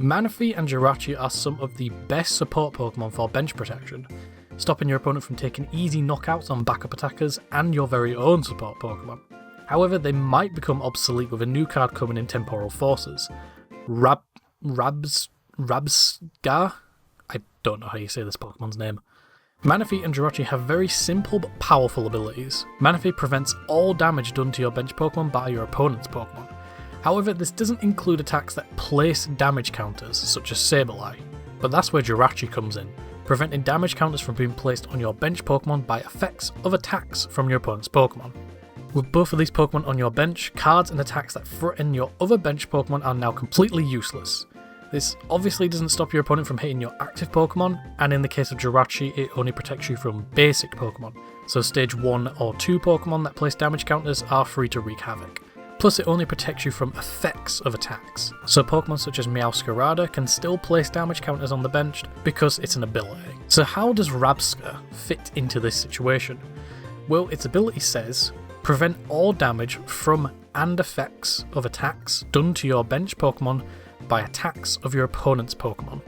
Manaphy and Jirachi are some of the best support Pokemon for bench protection, stopping your opponent from taking easy knockouts on backup attackers and your very own support Pokemon. However, they might become obsolete with a new card coming in Temporal Forces. Rabsca? I don't know how you say this Pokemon's name. Manaphy and Jirachi have very simple but powerful abilities. Manaphy prevents all damage done to your bench Pokemon by your opponent's Pokemon. However, this doesn't include attacks that place damage counters, such as Sableye. But that's where Jirachi comes in, preventing damage counters from being placed on your bench Pokemon by effects of attacks from your opponent's Pokemon. With both of these Pokemon on your bench, cards and attacks that threaten your other bench Pokemon are now completely useless. This obviously doesn't stop your opponent from hitting your active Pokemon, and in the case of Jirachi, it only protects you from basic Pokemon, so stage 1 or 2 Pokemon that place damage counters are free to wreak havoc. Plus it only protects you from effects of attacks, so Pokemon such as Meowscarada can still place damage counters on the bench because it's an ability. So how does Rabsca fit into this situation? Well, its ability says, prevent all damage from and effects of attacks done to your bench Pokemon by attacks of your opponent's Pokemon.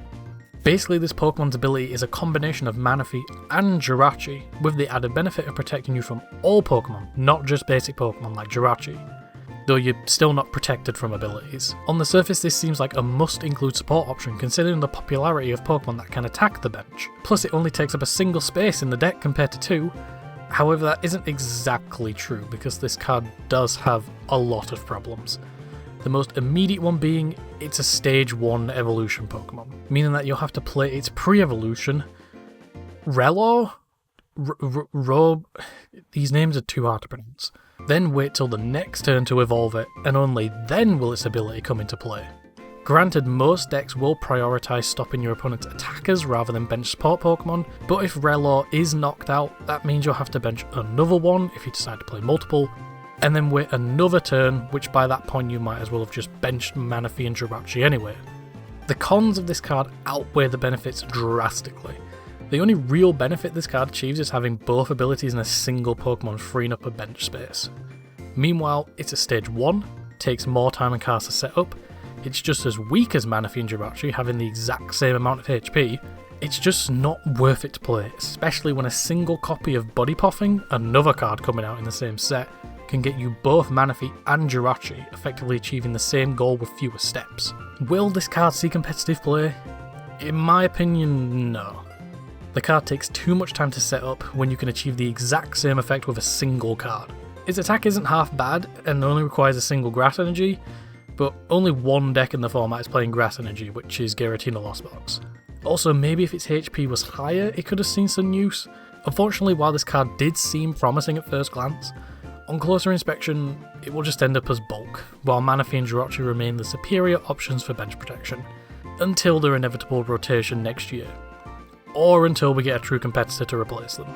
Basically, this Pokemon's ability is a combination of Manaphy and Jirachi, with the added benefit of protecting you from all Pokemon, not just basic Pokemon like Jirachi, though you're still not protected from abilities. On the surface, this seems like a must-include support option considering the popularity of Pokemon that can attack the bench. Plus, it only takes up a single space in the deck compared to 2. However, that isn't exactly true because this card does have a lot of problems. The most immediate one being, it's a stage 1 evolution Pokemon, meaning that you'll have to play its pre-evolution, Relo? These names are too hard to pronounce. Then wait till the next turn to evolve it, and only then will its ability come into play. Granted, most decks will prioritise stopping your opponent's attackers rather than bench support Pokemon, but if Relo is knocked out, that means you'll have to bench another one if you decide to play multiple, and then wait another turn, which by that point you might as well have just benched Manaphy and Jirachi anyway. The cons of this card outweigh the benefits drastically. The only real benefit this card achieves is having both abilities in a single Pokemon, freeing up a bench space. Meanwhile, it's a stage 1, takes more time and cards to set up, it's just as weak as Manaphy and Jirachi, having the exact same amount of HP. It's just not worth it to play, especially when a single copy of Body Poffing, another card coming out in the same set, can get you both Manaphy and Jirachi, effectively achieving the same goal with fewer steps. Will this card see competitive play? In my opinion, no. The card takes too much time to set up when you can achieve the exact same effect with a single card. Its attack isn't half bad and only requires a single Grass Energy, but only one deck in the format is playing Grass Energy, which is Giratina Lost Box. Also, maybe if its HP was higher, it could have seen some use. Unfortunately, while this card did seem promising at first glance, on closer inspection, it will just end up as bulk, while Manaphy and Jirachi remain the superior options for bench protection, until their inevitable rotation next year, or until we get a true competitor to replace them.